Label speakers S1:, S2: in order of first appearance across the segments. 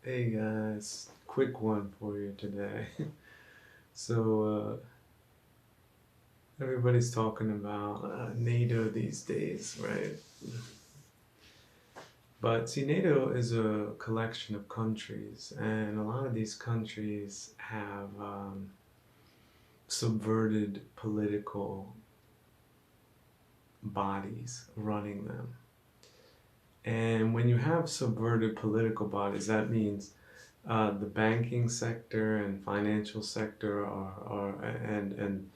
S1: Hey guys, quick one for you today. So, everybody's talking about NATO these days, right? But see, NATO is a collection of countries, and a lot of these countries have subverted political bodies running them. And when you have subverted political bodies, that means the banking sector and financial sector and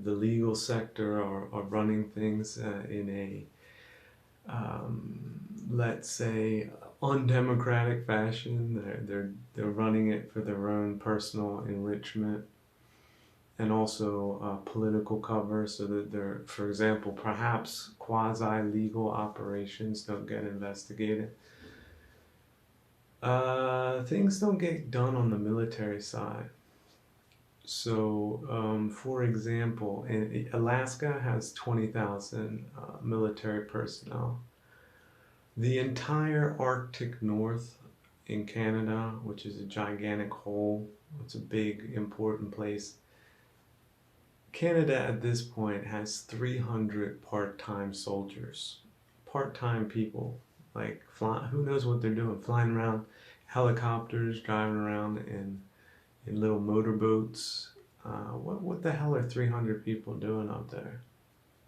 S1: the legal sector are running things in a let's say undemocratic fashion. They're running it for their own personal enrichment and also political cover, so that they're, for example, perhaps quasi-legal operations don't get investigated. Things don't get done on the military side. So, for example, Alaska has 20,000 military personnel. The entire Arctic North in Canada, which is a gigantic hole, it's a big, important place. Canada at this point has 300 part-time soldiers. Part-time people, like who knows what they're doing, flying around helicopters, driving around in little motorboats. What the hell are 300 people doing up there?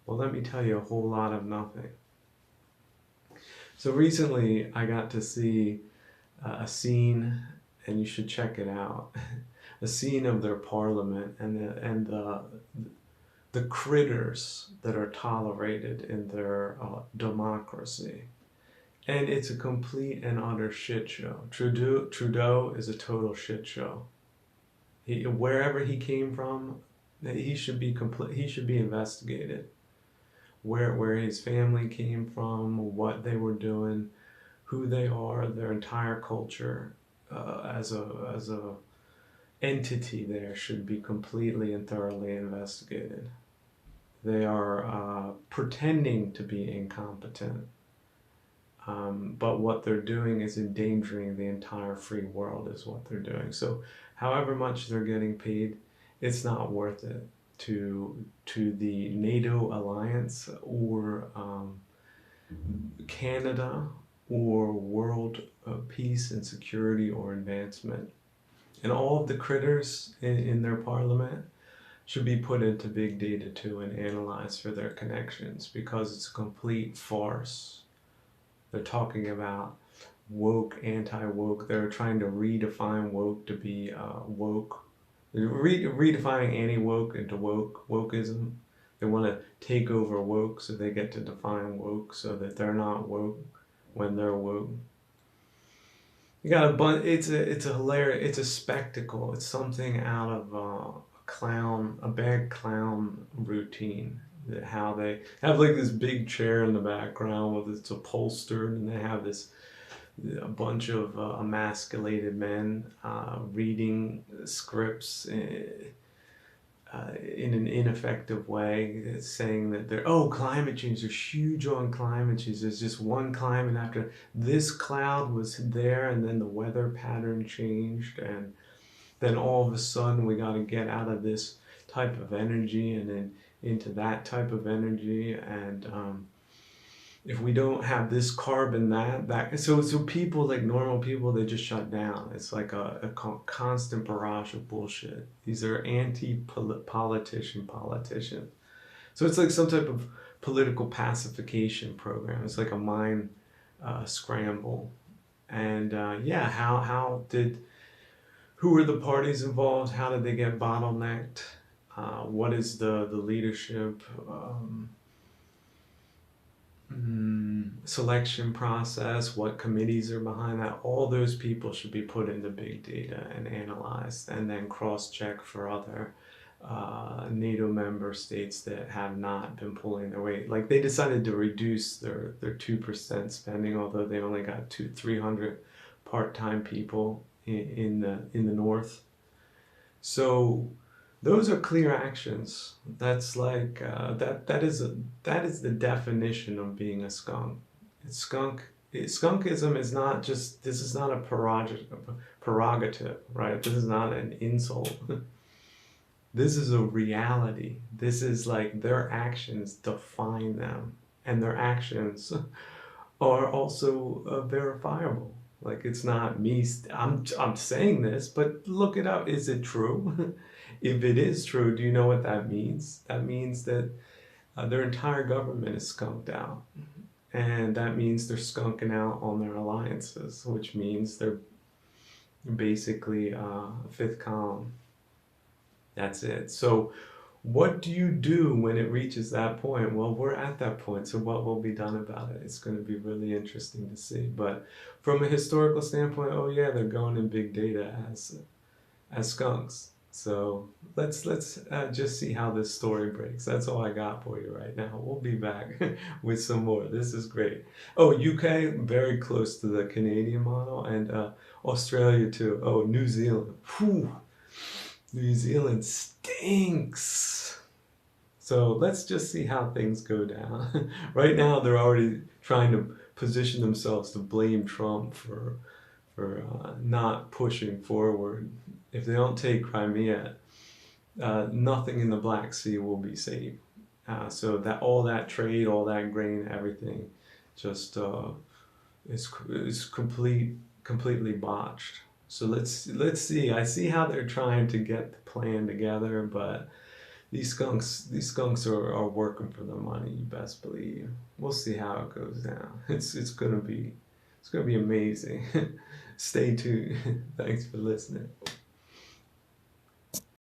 S1: Well, let me tell you, a whole lot of nothing. So recently I got to see a scene, and you should check it out, a scene of their parliament and the critters that are tolerated in their democracy. And it's a complete and utter shit show. Trudeau is a total shit show. Wherever he came from, he should be he should be investigated. Where his family came from, what they were doing, who they are, their entire culture as a entity there should be completely and thoroughly investigated. They are pretending to be incompetent, but what they're doing is endangering the entire free world is what they're doing. So however much they're getting paid, it's not worth it to the NATO alliance or Canada or world peace and security or advancement. And all of the critters in their parliament should be put into big data too and analyzed for their connections, because it's a complete farce. They're talking about woke, anti-woke. They're trying to redefine woke to be woke. They're redefining anti-woke into wokeism. They want to take over woke so they get to define woke so that they're not woke when they're woke. You got a bunch. It's a hilarious. It's a spectacle. It's something out of a bad clown routine. That how they have like this big chair in the background with it's upholstered, and they have this a bunch of emasculated men reading scripts in an ineffective way, saying that they're, oh, climate change, they're huge on climate change. There's just one climate after this cloud was there, and then the weather pattern changed, and then all of a sudden we got to get out of this type of energy and then into that type of energy, and if we don't have this carbon, that so people, like normal people, they just shut down. It's like a constant barrage of bullshit. These are politicians. So it's like some type of political pacification program. It's like a mind scramble. And yeah, who were the parties involved? How did they get bottlenecked? What is the leadership selection process? What committees are behind that? All those people should be put into big data and analyzed, and then cross-check for other NATO member states that have not been pulling their weight. Like they decided to reduce their 2% spending, although they only got 300 part-time people in the north. So those are clear actions. That's like that is the definition of being a skunk. Skunk skunkism is not just, this is not a prerogative, right? This is not an insult. This is a reality. This is like their actions define them, and their actions are also verifiable. Like it's not me. I'm saying this, but look it up. Is it true? If it is true, do you know what that means? That means that their entire government is skunked out, and that means they're skunking out on their alliances, which means they're basically fifth column. That's it. So what do you do when it reaches that point? Well, we're at that point, so what will be done about it? It's going to be really interesting to see. But from a historical standpoint, oh yeah, they're going in big data as skunks. So let's just see how this story breaks. That's all I got for you right now. We'll be back with some more. This is great. Oh, UK, very close to the Canadian model, and Australia too. Oh, New Zealand. Whew. New Zealand stinks. So let's just see how things go down. Right now, they're already trying to position themselves to blame Trump for not pushing forward. If they don't take Crimea, nothing in the Black Sea will be safe. So that all that trade, all that grain, everything, just is completely botched. So let's see. I see how they're trying to get the plan together, but these skunks are working for the money. You best believe. We'll see how it goes down. It's gonna be amazing. Stay tuned. Thanks for listening.